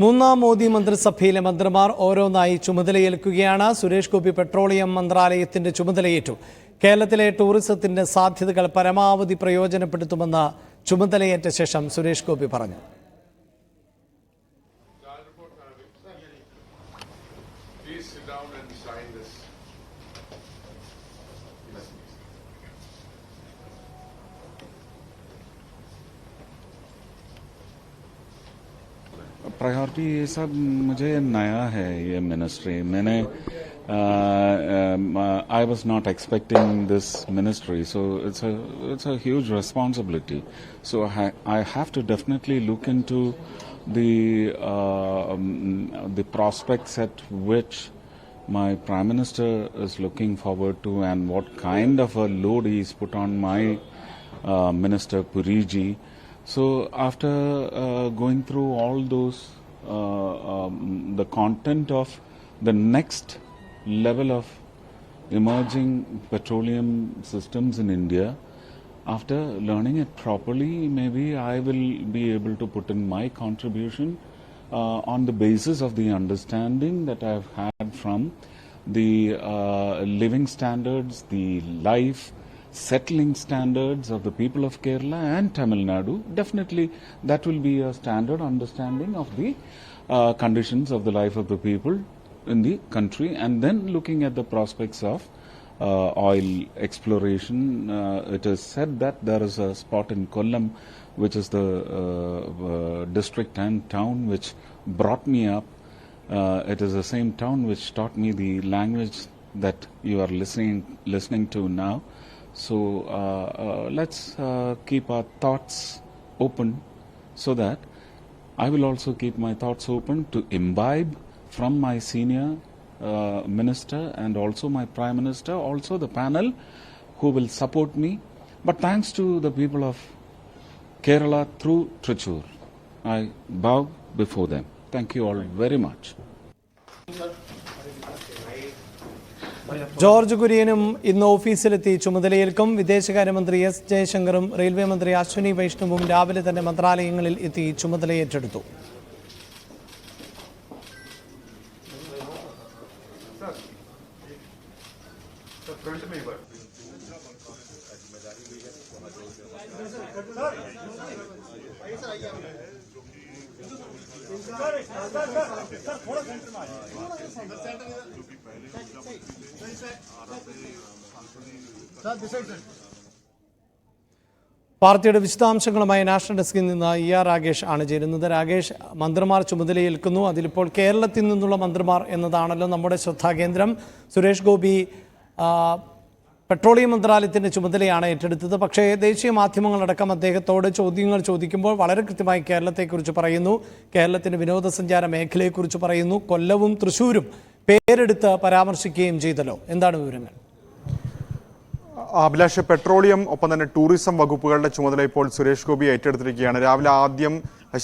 മൂന്നാം മോദി മന്ത്രിസഭയിലെ മന്ത്രിമാർ ഓരോന്നായി ചുമതലയേൽക്കുകയാണ്. സുരേഷ് ഗോപി പെട്രോളിയം മന്ത്രാലയത്തിന്റെ ചുമതലയേറ്റു. കേരളത്തിലെ ടൂറിസത്തിന്റെ സാധ്യതകൾ പരമാവധി പ്രയോജനപ്പെടുത്തുമെന്ന് ചുമതലയേറ്റ ശേഷം സുരേഷ് ഗോപി പറഞ്ഞു. प्रायोरिटी ये सब मुझे नया है ये मिनिस्ट्री मैंने I was not expecting this ministry so it's a huge responsibility so I have to definitely look into the prospects at which my Prime Minister is looking forward to and what kind of a load he is put on my Minister Puriji. So after going through all those, the content of the next level of emerging petroleum systems in India, after learning it properly, maybe I will be able to put in my contribution on the basis of the understanding that I have had from the living standards, the life settling standards of the people of Kerala and Tamil Nadu. Definitely that will be a standard understanding of the conditions of the life of the people in the country, and then looking at the prospects of oil exploration. It is said that there is a spot in Kollam which is the district and town which brought me up. It is the same town which taught me the language that you are listening to now. So let's keep our thoughts open so that I will also keep my thoughts open to imbibe from my senior minister and also my Prime Minister, also the panel who will support me. But thanks to the people of Kerala through Trichur, I bow before them. Thank you all very much. George കുര്യനും ഇന്ന് ഓഫീസിലെത്തി ചുമതലയേൽക്കും. വിദേശകാര്യമന്ത്രി S ജയശങ്കറും railway മന്ത്രി അശ്വിനി വൈഷ്ണവും രാവിലെ തന്നെ മന്ത്രാലയങ്ങളിൽ എത്തി ചുമതലയേറ്റെടുത്തു. പാർട്ടിയുടെ വിശദാംശങ്ങളുമായി നാഷണൽ ഡെസ്കിൽ നിന്ന് ER രാഗേഷ് ആണ് ചേരുന്നത്. രാഗേഷ്, മന്ത്രിമാർ ചുമതലയേൽക്കുന്നു. അതിലിപ്പോൾ കേരളത്തിൽ നിന്നുള്ള മന്ത്രിമാർ എന്നതാണല്ലോ നമ്മുടെ ശ്രദ്ധാകേന്ദ്രം. സുരേഷ് ഗോപി പെട്രോളിയം മന്ത്രാലയത്തിൻ്റെ ചുമതലയാണ് ഏറ്റെടുത്തത്. പക്ഷേ ദേശീയ മാധ്യമങ്ങളടക്കം അദ്ദേഹത്തോട് ചോദ്യങ്ങൾ ചോദിക്കുമ്പോൾ വളരെ കൃത്യമായി കേരളത്തെക്കുറിച്ച് പറയുന്നു, കേരളത്തിൻ്റെ വിനോദസഞ്ചാര മേഖലയെക്കുറിച്ച് പറയുന്നു, കൊല്ലവും തൃശ്ശൂരും പേരെടുത്ത് പരാമർശിക്കുകയും ചെയ്തല്ലോ. എന്താണ് വിവരങ്ങൾ? അഭിലാഷ്, പെട്രോളിയം ഒപ്പം തന്നെ ടൂറിസം വകുപ്പുകളുടെ ചുമതല ഇപ്പോൾ സുരേഷ് ഗോപി ഏറ്റെടുത്തിരിക്കുകയാണ്. രാവിലെ ആദ്യം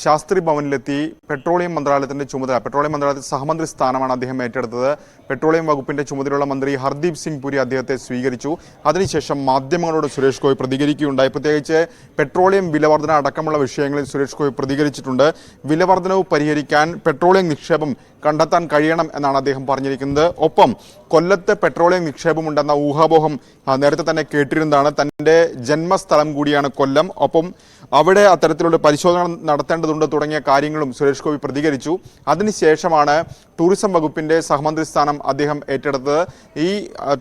ശാസ്ത്രി ഭവനിലെത്തി പെട്രോളിയം മന്ത്രാലയത്തിന്റെ ചുമതല, പെട്രോളിയം മന്ത്രാലയത്തിൽ സഹമന്ത്രി സ്ഥാനമാണ് അദ്ദേഹം ഏറ്റെടുത്തത്. പെട്രോളിയം വകുപ്പിന്റെ ചുമതലയുള്ള മന്ത്രി ഹർദീപ് സിംഗ് പുരി അദ്ദേഹത്തെ സ്വീകരിച്ചു. അതിനുശേഷം മാധ്യമങ്ങളോട് സുരേഷ് ഗോപി പ്രതികരിക്കുകയുണ്ടായി. പ്രത്യേകിച്ച് പെട്രോളിയം വിലവർധന അടക്കമുള്ള വിഷയങ്ങളിൽ സുരേഷ് ഗോപി പ്രതികരിച്ചിട്ടുണ്ട്. വിലവർധനവ് പരിഹരിക്കാൻ പെട്രോളിയം നിക്ഷേപം കണ്ടെത്താൻ കഴിയണം എന്നാണ് അദ്ദേഹം പറഞ്ഞിരിക്കുന്നത്. ഒപ്പം കൊല്ലത്ത് പെട്രോളിയം നിക്ഷേപമുണ്ടെന്ന ഊഹാപോഹം നേരത്തെ തന്നെ കേട്ടിരുന്നതാണ്. തന്റെ ജന്മസ്ഥലം കൂടിയാണ് കൊല്ലം. ഒപ്പം അവിടെ അത്തരത്തിലുള്ള പരിശോധന നടത്തേണ്ടതുണ്ട് തുടങ്ങിയ കാര്യങ്ങളും സുരേഷ് ഗോപി പ്രതികരിച്ചു. അതിനുശേഷമാണ് ടൂറിസം വകുപ്പിന്റെ സഹമന്ത്രി സ്ഥാനം അദ്ദേഹം ഏറ്റെടുത്തത്. ഈ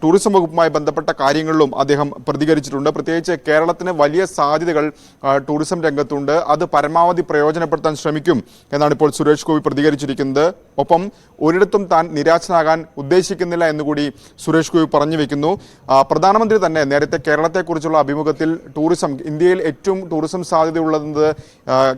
ടൂറിസം വകുപ്പുമായി ബന്ധപ്പെട്ട കാര്യങ്ങളിലും അദ്ദേഹം പ്രതികരിച്ചിട്ടുണ്ട്. പ്രത്യേകിച്ച് കേരളത്തിന് വലിയ സാധ്യതകൾ ടൂറിസം രംഗത്തുണ്ട്, അത് പരമാവധി പ്രയോജനപ്പെടുത്താൻ ശ്രമിക്കും എന്നാണ് ഇപ്പോൾ സുരേഷ് ഗോപി പ്രതികരിച്ചിരിക്കുന്നത്. ഒപ്പം ഒരിടത്തും താൻ നിരാശനാകാൻ ഉദ്ദേശിക്കുന്നില്ല എന്നുകൂടി സുരേഷ് ഗോപി പറഞ്ഞു വെക്കുന്നു. പ്രധാനമന്ത്രി തന്നെ നേരത്തെ കേരളത്തെക്കുറിച്ചുള്ള അഭിമുഖത്തിൽ ടൂറിസം, ഇന്ത്യയിൽ ഏറ്റവും ടൂറിസം സാധ്യതയുള്ളത്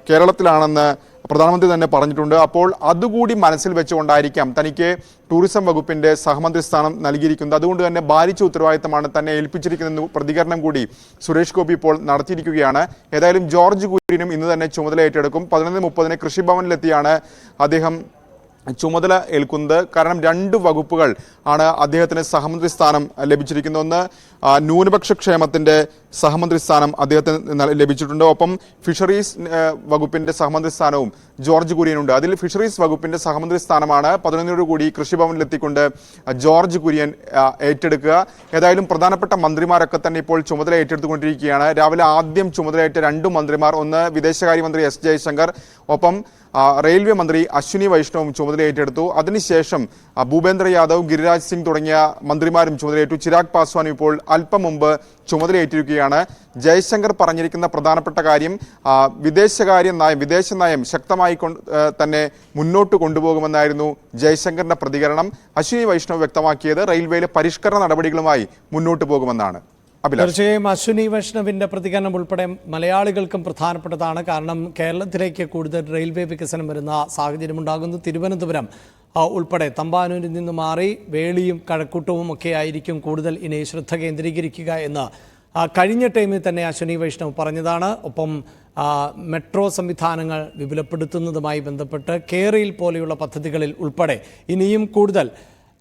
കേരളത്തിലാണെന്ന് പ്രധാനമന്ത്രി തന്നെ പറഞ്ഞിട്ടുണ്ട്. അപ്പോൾ അതുകൂടി മനസ്സിൽ വെച്ചുകൊണ്ടായിരിക്കാം തനിക്ക് ടൂറിസം വകുപ്പിന്റെ സഹമന്ത്രി സ്ഥാനം നൽകിയിരിക്കുന്നത്. അതുകൊണ്ട് തന്നെ ഭാരിച്ച ഉത്തരവാദിത്തമാണ് തന്നെ ഏൽപ്പിച്ചിരിക്കുന്ന പ്രതികരണം കൂടി സുരേഷ് ഗോപി ഇപ്പോൾ നടത്തിയിരിക്കുകയാണ്. ഏതായാലും ജോർജ് കുര്യനും ഇന്ന് തന്നെ ചുമതല ഏറ്റെടുക്കും. 11:30 കൃഷിഭവനിലെത്തിയാണ് അദ്ദേഹം ചുമതല ഏൽക്കുന്നത്. കാരണം 2 വകുപ്പുകൾ ആണ് അദ്ദേഹത്തിന് സഹമന്ത്രി സ്ഥാനം ലഭിച്ചിരിക്കുന്നത്. ഒന്ന് ന്യൂനപക്ഷ ക്ഷേമത്തിന്റെ സഹമന്ത്രി സ്ഥാനം അദ്ദേഹത്തിന് ലഭിച്ചിട്ടുണ്ട്. ഒപ്പം ഫിഷറീസ് വകുപ്പിന്റെ സഹമന്ത്രി സ്ഥാനവും ജോർജ് കുര്യനുണ്ട്. അതിൽ ഫിഷറീസ് വകുപ്പിന്റെ സഹമന്ത്രി സ്ഥാനമാണ് 11 കൂടി കൃഷിഭവനിലെത്തിക്കൊണ്ട് ജോർജ് കുര്യൻ ഏറ്റെടുക്കുക. ഏതായാലും പ്രധാനപ്പെട്ട മന്ത്രിമാരൊക്കെ തന്നെ ഇപ്പോൾ ചുമതല ഏറ്റെടുത്തുകൊണ്ടിരിക്കുകയാണ്. രാവിലെ ആദ്യം ചുമതലയേറ്റ 2 മന്ത്രിമാർ, ഒന്ന് വിദേശകാര്യമന്ത്രി എസ് ജയശങ്കർ, ഒപ്പം റെയിൽവേ മന്ത്രി അശ്വിനി വൈഷ്ണവും ചുമതല ഏറ്റെടുത്തു. അതിനുശേഷം ഭൂപേന്ദ്ര യാദവ്, ഗിരിരാജ് സിംഗ് തുടങ്ങിയ മന്ത്രിമാരും ചുമതലയേറ്റു. ചിരാഗ് പാസ്വാനും ഇപ്പോൾ അല്പം മുമ്പ് ചുമതലയേറ്റിരിക്കുകയാണ്. ജയശങ്കർ പറഞ്ഞിരിക്കുന്ന പ്രധാനപ്പെട്ട കാര്യം വിദേശ നയം ശക്തമായി തന്നെ മുന്നോട്ട് കൊണ്ടുപോകുമെന്നായിരുന്നു ജയശങ്കറിന്റെ പ്രതികരണം. അശ്വിനി വൈഷ്ണവ് വ്യക്തമാക്കിയത് റെയിൽവേയിലെ പരിഷ്കരണ നടപടികളുമായി മുന്നോട്ട് പോകുമെന്നാണ്. തീർച്ചയായും അശ്വിനി വൈഷ്ണവിന്റെ പ്രതികരണം ഉൾപ്പെടെ മലയാളികൾക്കും പ്രധാനപ്പെട്ടതാണ്. കാരണം കേരളത്തിലേക്ക് കൂടുതൽ റെയിൽവേ വികസനം വരുന്ന സാഹചര്യം ഉണ്ടാകുന്നു. തിരുവനന്തപുരം ഉൾപ്പെടെ തമ്പാനൂരിൽ നിന്ന് മാറി വേളിയും കഴക്കൂട്ടവും ഒക്കെ ആയിരിക്കും കൂടുതൽ ഇനി ശ്രദ്ധ കേന്ദ്രീകരിക്കുക എന്ന് കഴിഞ്ഞ ടൈമിൽ തന്നെ അശ്വിനി വൈഷ്ണവ് പറഞ്ഞതാണ്. ഒപ്പം മെട്രോ സംവിധാനങ്ങൾ വിപുലപ്പെടുത്തുന്നതുമായി ബന്ധപ്പെട്ട് കേരയിൽ പോലെയുള്ള പദ്ധതികളിൽ ഉൾപ്പെടെ ഇനിയും കൂടുതൽ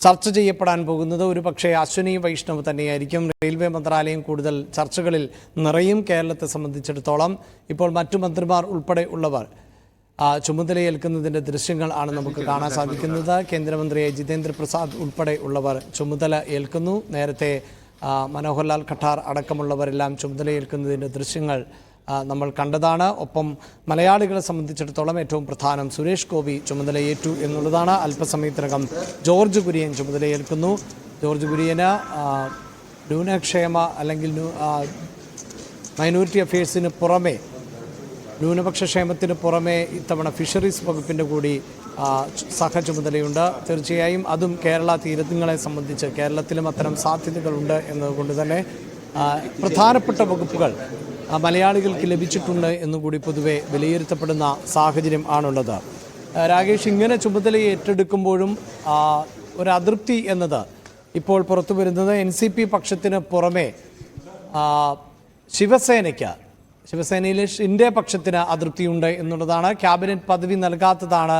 ചർച്ച ചെയ്യപ്പെടാൻ പോകുന്നത് ഒരു പക്ഷേ അശ്വിനി വൈഷ്ണവ് തന്നെയായിരിക്കും. റെയിൽവേ മന്ത്രാലയം കൂടുതൽ ചർച്ചകളിൽ നിറയും. കേരളത്തെ സംബന്ധിച്ചിടത്തോളം ഇപ്പോൾ മറ്റു മന്ത്രിമാർ ഉൾപ്പെടെ ഉള്ളവർ ചുമതലയേൽക്കുന്നതിൻ്റെ ദൃശ്യങ്ങൾ ആണ് നമുക്ക് കാണാൻ സാധിക്കുന്നത്. കേന്ദ്രമന്ത്രി ജിതേന്ദ്ര പ്രസാദ് ഉൾപ്പെടെ ഉള്ളവർ ചുമതല ഏൽക്കുന്നു. നേരത്തെ മനോഹർലാൽ ഖട്ടാർ അടക്കമുള്ളവരെല്ലാം ചുമതലയേൽക്കുന്നതിൻ്റെ ദൃശ്യങ്ങൾ നമ്മൾ കണ്ടതാണ്. ഒപ്പം മലയാളികളെ സംബന്ധിച്ചിടത്തോളം ഏറ്റവും പ്രധാനം സുരേഷ് ഗോപി ചുമതലയേറ്റു എന്നുള്ളതാണ്. അല്പസമയത്തിനകം ജോർജ് കുര്യൻ ചുമതലയേൽക്കുന്നു. ജോർജ് കുര്യന് ന്യൂനക്ഷേമ അല്ലെങ്കിൽ മൈനോറിറ്റി അഫയേഴ്സിന് പുറമെ, ന്യൂനപക്ഷ ക്ഷേമത്തിന് പുറമെ ഇത്തവണ ഫിഷറീസ് വകുപ്പിൻ്റെ കൂടി സഹചുമതലയുണ്ട്. തീർച്ചയായും അതും കേരള തീരങ്ങളെ സംബന്ധിച്ച് കേരളത്തിലും അത്തരം സാധ്യതകളുണ്ട് എന്നതുകൊണ്ട് തന്നെ പ്രധാനപ്പെട്ട വകുപ്പുകൾ മലയാളികൾക്ക് ലഭിച്ചിട്ടുണ്ട് എന്നുകൂടി പൊതുവെ വിലയിരുത്തപ്പെടുന്ന സാഹചര്യം ആണുള്ളത്. രാകേഷ്, ഇങ്ങനെ ചുമതല ഏറ്റെടുക്കുമ്പോഴും ഒരു അതൃപ്തി എന്നത് ഇപ്പോൾ പുറത്തു വരുന്നത് NCP പക്ഷത്തിന് പുറമെ ശിവസേനയിലെ ഷിൻഡെ പക്ഷത്തിന് അതൃപ്തിയുണ്ട് എന്നുള്ളതാണ്. ക്യാബിനറ്റ് പദവി നൽകാത്തതാണ്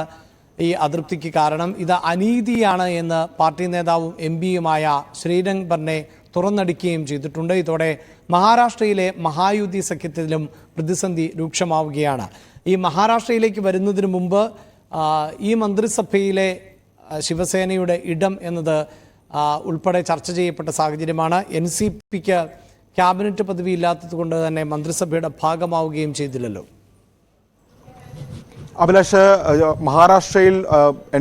ഈ അതൃപ്തിക്ക് കാരണം. ഇത് അനീതിയാണ് എന്ന് പാർട്ടി നേതാവും MP-യുമായ ശ്രീരംഗ് ബർനെ തുറന്നടിക്കുകയും ചെയ്തിട്ടുണ്ട്. ഇതോടെ മഹാരാഷ്ട്രയിലെ മഹായുതി സഖ്യത്തിലും പ്രതിസന്ധി രൂക്ഷമാവുകയാണ്. ഈ മഹാരാഷ്ട്രയിലേക്ക് വരുന്നതിന് മുമ്പ് ഈ മന്ത്രിസഭയിലെ ശിവസേനയുടെ ഇടം എന്നത് ഉൾപ്പെടെ ചർച്ച ചെയ്യപ്പെട്ട സാഹചര്യമാണ്. NCPക്ക് ക്യാബിനറ്റ് പദവി ഇല്ലാത്തത് കൊണ്ട് തന്നെ മന്ത്രിസഭയുടെ ഭാഗമാവുകയും ചെയ്തില്ലല്ലോ. അഭിലാഷ്, മഹാരാഷ്ട്രയിൽ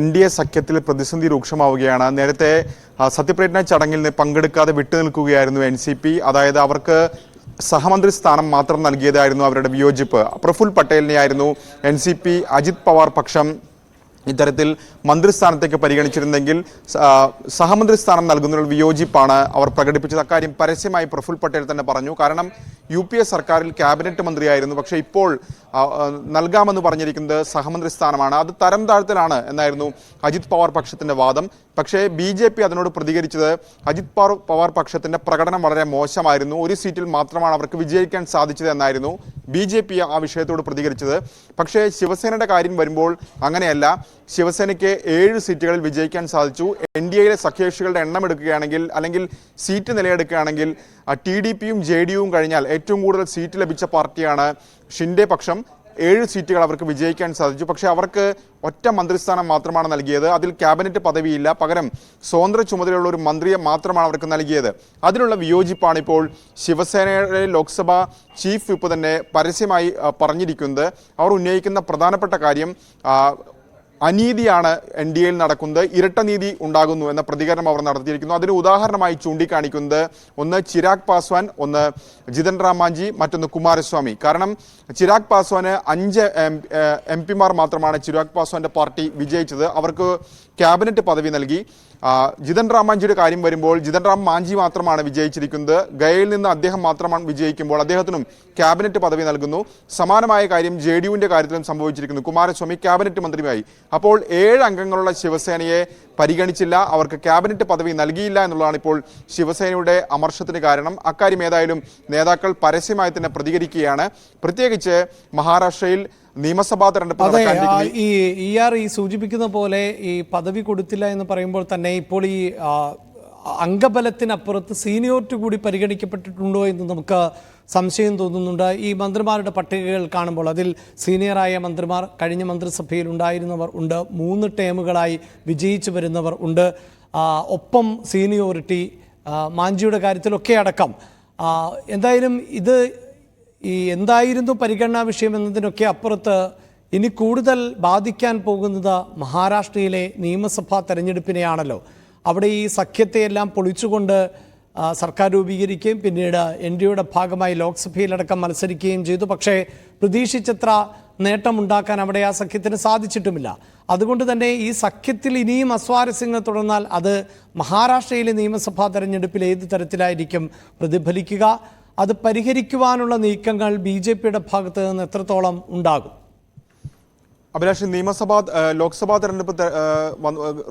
NDA സഖ്യത്തിൽ പ്രതിസന്ധി രൂക്ഷമാവുകയാണ്. നേരത്തെ സത്യപ്രതിജ്ഞ ചടങ്ങിൽ പങ്കെടുക്കാതെ വിട്ടുനിൽക്കുകയായിരുന്നു NCP. അതായത് അവർക്ക് സഹമന്ത്രി സ്ഥാനം മാത്രം നൽകിയതായിരുന്നു അവരുടെ വിയോജിപ്പ്. പ്രഫുൽ പട്ടേലിനെയായിരുന്നു NCP അജിത് പവാർ പക്ഷം ഇത്തരത്തിൽ മന്ത്രിസ്ഥാനത്തേക്ക് പരിഗണിച്ചിരുന്നെങ്കിൽ സഹമന്ത്രി സ്ഥാനം നൽകുന്നതിനുള്ള വിയോജിപ്പാണ് അവർ പ്രകടിപ്പിച്ചത്. അക്കാര്യം പരസ്യമായി പ്രഫുൽ പട്ടേൽ തന്നെ പറഞ്ഞു. കാരണം UPA സർക്കാരിൽ ക്യാബിനറ്റ് മന്ത്രിയായിരുന്നു. പക്ഷേ ഇപ്പോൾ നൽകാമെന്ന് പറഞ്ഞിരിക്കുന്നത് സഹമന്ത്രി സ്ഥാനമാണ്. അത് തരം താഴ്ത്തലാണ് എന്നായിരുന്നു അജിത് പവാർ പക്ഷത്തിൻ്റെ വാദം. പക്ഷേ BJP അതിനോട് പ്രതികരിച്ചത് അജിത് പവാർ പക്ഷത്തിൻ്റെ പ്രകടനം വളരെ മോശമായിരുന്നു, ഒരു സീറ്റിൽ മാത്രമാണ് അവർക്ക് വിജയിക്കാൻ സാധിച്ചത് എന്നായിരുന്നു BJP ആ വിഷയത്തോട് പ്രതികരിച്ചത്. പക്ഷേ ശിവസേനയുടെ കാര്യം വരുമ്പോൾ അങ്ങനെയല്ല. ശിവസേനയ്ക്ക് 7 സീറ്റുകളിൽ വിജയിക്കാൻ സാധിച്ചു. NDAയിലെ സഖ്യകക്ഷികളുടെ എണ്ണം എടുക്കുകയാണെങ്കിൽ അല്ലെങ്കിൽ സീറ്റ് നിലയെടുക്കുകയാണെങ്കിൽ TDPയും JDUവും കഴിഞ്ഞാൽ ഏറ്റവും കൂടുതൽ സീറ്റ് ലഭിച്ച പാർട്ടിയാണ് ഷിൻഡെ പക്ഷം. 7 സീറ്റുകൾ അവർക്ക് വിജയിക്കാൻ സാധിച്ചു. പക്ഷേ അവർക്ക് ഒറ്റ മന്ത്രിസ്ഥാനം മാത്രമാണ് നൽകിയത്. അതിൽ ക്യാബിനറ്റ് പദവിയില്ല. പകരം സ്വതന്ത്ര ചുമതലയുള്ള ഒരു മന്ത്രിയെ മാത്രമാണ് അവർക്ക് നൽകിയത്. അതിനുള്ള വിയോജിപ്പാണ് ഇപ്പോൾ ശിവസേനയുടെ ലോക്സഭാ ചീഫ് വിപ്പ് തന്നെ പരസ്യമായി പറഞ്ഞിരിക്കുന്നത്. അവർ ഉന്നയിക്കുന്ന പ്രധാനപ്പെട്ട കാര്യം അനീതിയാണ് NDAയിൽ നടക്കുന്നത്, ഇരട്ട നീതി ഉണ്ടാകുന്നു എന്ന പ്രതികരണം അവർ നടത്തിയിരിക്കുന്നു. അതിന് ഉദാഹരണമായി ചൂണ്ടിക്കാണിക്കുന്നത് ഒന്ന് ചിരാഗ് പാസ്വാൻ, ഒന്ന് ജിതൻ റാം മാഞ്ചി, മറ്റൊന്ന് കുമാരസ്വാമി. കാരണം ചിരാഗ് പാസ്വാന് 5 MP-മാർ മാത്രമാണ് ചിരാഗ് പാസ്വാന്റെ പാർട്ടി വിജയിച്ചത്. അവർക്ക് ക്യാബിനറ്റ് പദവി നൽകി. ജിതൻ റാം മാഞ്ചിയുടെ കാര്യം വരുമ്പോൾ ജിതൻ റാം മാഞ്ചി മാത്രമാണ് വിജയിച്ചിരിക്കുന്നത്. ഗയയിൽ നിന്ന് അദ്ദേഹം മാത്രമാണ് വിജയിക്കുമ്പോൾ അദ്ദേഹത്തിനും ക്യാബിനറ്റ് പദവി നൽകുന്നു. സമാനമായ കാര്യം JDUവിൻ്റെ കാര്യത്തിലും സംഭവിച്ചിരിക്കുന്നു. കുമാരസ്വാമി ക്യാബിനറ്റ് മന്ത്രിയായി. അപ്പോൾ 7 അംഗങ്ങളുള്ള ശിവസേനയെ പരിഗണിച്ചില്ല, അവർക്ക് ക്യാബിനറ്റ് പദവി നൽകിയില്ല എന്നുള്ളതാണ് ഇപ്പോൾ ശിവസേനയുടെ അമർഷത്തിന് കാരണം. അക്കാര്യം ഏതായാലും നേതാക്കൾ പരസ്യമായി തന്നെ പ്രതികരിക്കുകയാണ്. പ്രത്യേകിച്ച് മഹാരാഷ്ട്രയിൽ നിയമസഭാ തെരഞ്ഞെടുപ്പ് ഈ സൂചിപ്പിക്കുന്ന പോലെ ഈ പദവി കൊടുത്തില്ല എന്ന് പറയുമ്പോൾ തന്നെ ഇപ്പോൾ ഈ അംഗബലത്തിനപ്പുറത്ത് സീനിയോറിറ്റി കൂടി പരിഗണിക്കപ്പെട്ടിട്ടുണ്ടോ എന്ന് നമുക്ക് സംശയം തോന്നുന്നുണ്ട്. ഈ മന്ത്രിമാരുടെ പട്ടികകൾ കാണുമ്പോൾ അതിൽ സീനിയറായ മന്ത്രിമാർ, കഴിഞ്ഞ മന്ത്രിസഭയിൽ ഉണ്ടായിരുന്നവർ ഉണ്ട്, 3 ടേമുകളായി വിജയിച്ചു വരുന്നവർ ഉണ്ട്, ഒപ്പം സീനിയോറിറ്റി മാഞ്ചിയുടെ കാര്യത്തിലൊക്കെ അടക്കം. എന്തായാലും ഇത് എന്തായിരുന്നു പരിഗണനാ വിഷയം എന്നതിനൊക്കെ അപ്പുറത്ത് ഇനി കൂടുതൽ ബാധിക്കാൻ പോകുന്നത് മഹാരാഷ്ട്രയിലെ നിയമസഭാ തെരഞ്ഞെടുപ്പിനെയാണല്ലോ. അവിടെ ഈ സഖ്യത്തെയെല്ലാം പൊളിച്ചുകൊണ്ട് സർക്കാർ രൂപീകരിക്കുകയും പിന്നീട് NDAയുടെ ഭാഗമായി ലോക്സഭയിലടക്കം മത്സരിക്കുകയും ചെയ്തു. പക്ഷേ പ്രതീക്ഷിച്ചത്ര നേട്ടമുണ്ടാക്കാൻ അവിടെ ആ സഖ്യത്തിന് സാധിച്ചിട്ടുമില്ല. അതുകൊണ്ട് തന്നെ ഈ സഖ്യത്തിൽ ഇനിയും അസ്വാരസ്യങ്ങൾ തുടർന്നാൽ അത് മഹാരാഷ്ട്രയിലെ നിയമസഭാ തെരഞ്ഞെടുപ്പിൽ ഏത് തരത്തിലായിരിക്കും പ്രതിഫലിക്കുക? അത് പരിഹരിക്കുവാനുള്ള നീക്കങ്ങൾ BJPയുടെ ഭാഗത്ത് നിന്ന് എത്രത്തോളം ഉണ്ടാകും? അഭിലാഷ്, ലോക്സഭാ തെരഞ്ഞെടുപ്പ്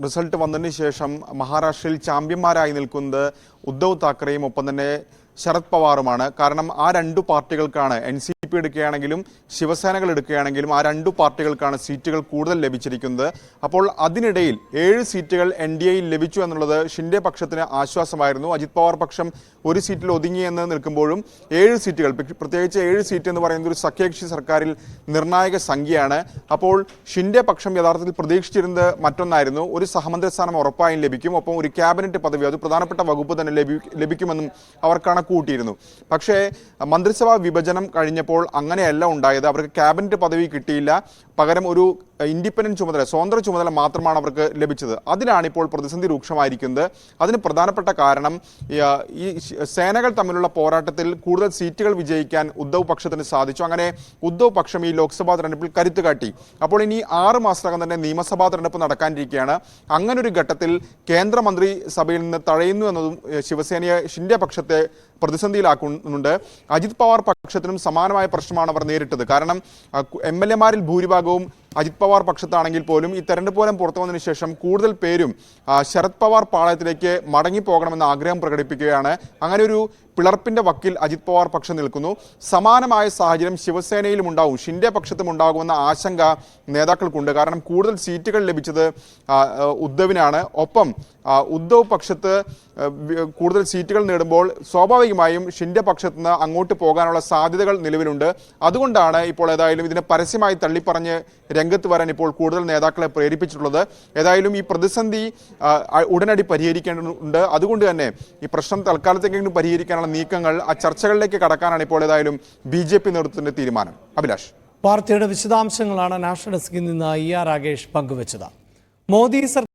റിസൾട്ട് വന്നതിന് ശേഷം മഹാരാഷ്ട്രയിൽ ചാമ്പ്യന്മാരായി നിൽക്കുന്നത് ഉദ്ധവ് താക്കറെയും ഒപ്പം തന്നെ ശരത് പവാറുമാണ്. കാരണം ആ 2 പാർട്ടികൾക്കാണ്, NCP എടുക്കുകയാണെങ്കിലും ശിവസേനകൾ എടുക്കുകയാണെങ്കിലും ആ 2 പാർട്ടികൾക്കാണ് സീറ്റുകൾ കൂടുതൽ ലഭിച്ചിരിക്കുന്നത്. അപ്പോൾ അതിനിടയിൽ 7 സീറ്റുകൾ NDAയിൽ ലഭിച്ചു എന്നുള്ളത് ഷിൻഡെ പക്ഷത്തിന് ആശ്വാസമായിരുന്നു. അജിത് പവാർ പക്ഷം 1 സീറ്റിൽ ഒതുങ്ങിയെന്ന് നിൽക്കുമ്പോഴും 7 സീറ്റുകൾ, പ്രത്യേകിച്ച് 7 സീറ്റ് എന്ന് പറയുന്നത് ഒരു സഖ്യകക്ഷി സർക്കാരിൽ നിർണായക സംഖ്യയാണ്. അപ്പോൾ ഷിൻഡെ പക്ഷം യഥാർത്ഥത്തിൽ പ്രതീക്ഷിച്ചിരുന്നത് മറ്റൊന്നായിരുന്നു. ഒരു സഹമന്ത്രി സ്ഥാനം ഉറപ്പായും ലഭിക്കും, ഒപ്പം ഒരു ക്യാബിനറ്റ് പദവി, അത് പ്രധാനപ്പെട്ട വകുപ്പ് തന്നെ ലഭിക്കുമെന്നും അവർ കണക്കുകൂട്ടിയിരുന്നു. പക്ഷേ മന്ത്രിസഭാ വിഭജനം കഴിഞ്ഞപ്പോൾ അങ്ങനെയല്ല ഉണ്ടായത്. അവർക്ക് ക്യാബിനറ്റ് പദവി കിട്ടിയില്ല, പകരം ഒരു ഇൻഡിപെൻഡന്റ് ചുമതല, സ്വതന്ത്ര ചുമതല മാത്രമാണ് അവർക്ക് ലഭിച്ചത്. അതിലാണ് ഇപ്പോൾ പ്രതിസന്ധി രൂക്ഷമായിരിക്കുന്നത്. അതിന് പ്രധാനപ്പെട്ട കാരണം ഈ സേനകൾ തമ്മിലുള്ള പോരാട്ടത്തിൽ കൂടുതൽ സീറ്റുകൾ വിജയിക്കാൻ ഉദ്ധവ് പക്ഷത്തിന് സാധിച്ചു. അങ്ങനെ ഉദ്ധവ് പക്ഷം ഈ ലോക്സഭാ തെരഞ്ഞെടുപ്പിൽ കരുത്ത് കാട്ടി. അപ്പോൾ ഇനി 6 മാസത്തിനകം തന്നെ നിയമസഭാ തെരഞ്ഞെടുപ്പ് നടക്കാനിരിക്കുകയാണ്. അങ്ങനൊരു ഘട്ടത്തിൽ കേന്ദ്രമന്ത്രി സഭയിൽ നിന്ന് തഴയുന്നു എന്നതും ശിവസേനയെ, ഷിൻഡെ പക്ഷത്തെ പ്രതിസന്ധിയിലാക്കുന്നുണ്ട്. അജിത് പവാർ പക്ഷത്തിനും സമാനമായ പ്രശ്നമാണ് അവർ നേരിട്ടത്. കാരണം MLA-മാരിൽ ഭൂരിഭാഗവും അജിത് പവാർ പക്ഷത്താണെങ്കിൽ പോലും ഈ തെരഞ്ഞെടുപ്പ് ഫലം പുറത്തു വന്നതിന് ശേഷം കൂടുതൽ പേരും ശരത് പവാർ പാളയത്തിലേക്ക് മടങ്ങിപ്പോകണമെന്ന ആഗ്രഹം പ്രകടിപ്പിക്കുകയാണ്. അങ്ങനെ ഒരു പിളർപ്പിന്റെ വക്കിൽ അജിത് പവാർ പക്ഷം നിൽക്കുന്നു. സമാനമായ സാഹചര്യം ശിവസേനയിലും ഉണ്ടാവും, ഷിൻഡെ പക്ഷത്തും ഉണ്ടാകുമെന്ന ആശങ്ക നേതാക്കൾക്കുണ്ട്. കാരണം കൂടുതൽ സീറ്റുകൾ ലഭിച്ചത് ഉദ്ധവിനാണ്. ഒപ്പം ഉദ്ധവ് പക്ഷത്ത് കൂടുതൽ സീറ്റുകൾ നേടുമ്പോൾ സ്വാഭാവികമായും ഷിൻഡെ പക്ഷത്ത് നിന്ന് അങ്ങോട്ട് പോകാനുള്ള സാധ്യതകൾ നിലവിലുണ്ട്. അതുകൊണ്ടാണ് ഇപ്പോൾ ഏതായാലും ഇതിനെ പരസ്യമായി തള്ളിപ്പറഞ്ഞ് രംഗത്ത് വരാൻ ഇപ്പോൾ കൂടുതൽ നേതാക്കളെ പ്രേരിപ്പിച്ചിട്ടുള്ളത്. ഏതായാലും ഈ പ്രതിസന്ധി ഉടനടി പരിഹരിക്കേണ്ടതുണ്ട്. അതുകൊണ്ട് തന്നെ ഈ പ്രശ്നം തൽക്കാലത്തേക്കെങ്കിലും പരിഹരിക്കാനുള്ള നീക്കങ്ങൾ, ആ ചർച്ചകളിലേക്ക് കടക്കാനാണ് ഇപ്പോൾ ഏതായാലും BJP നേതൃത്വത്തിന്റെ തീരുമാനം. അഭിലാഷ്, വാർത്തയുടെ വിശദാംശങ്ങളാണ് നാഷണൽ ഡെസ്കിൽ നിന്ന് ER രാഗേഷ് പങ്കുവച്ചത്. മോദി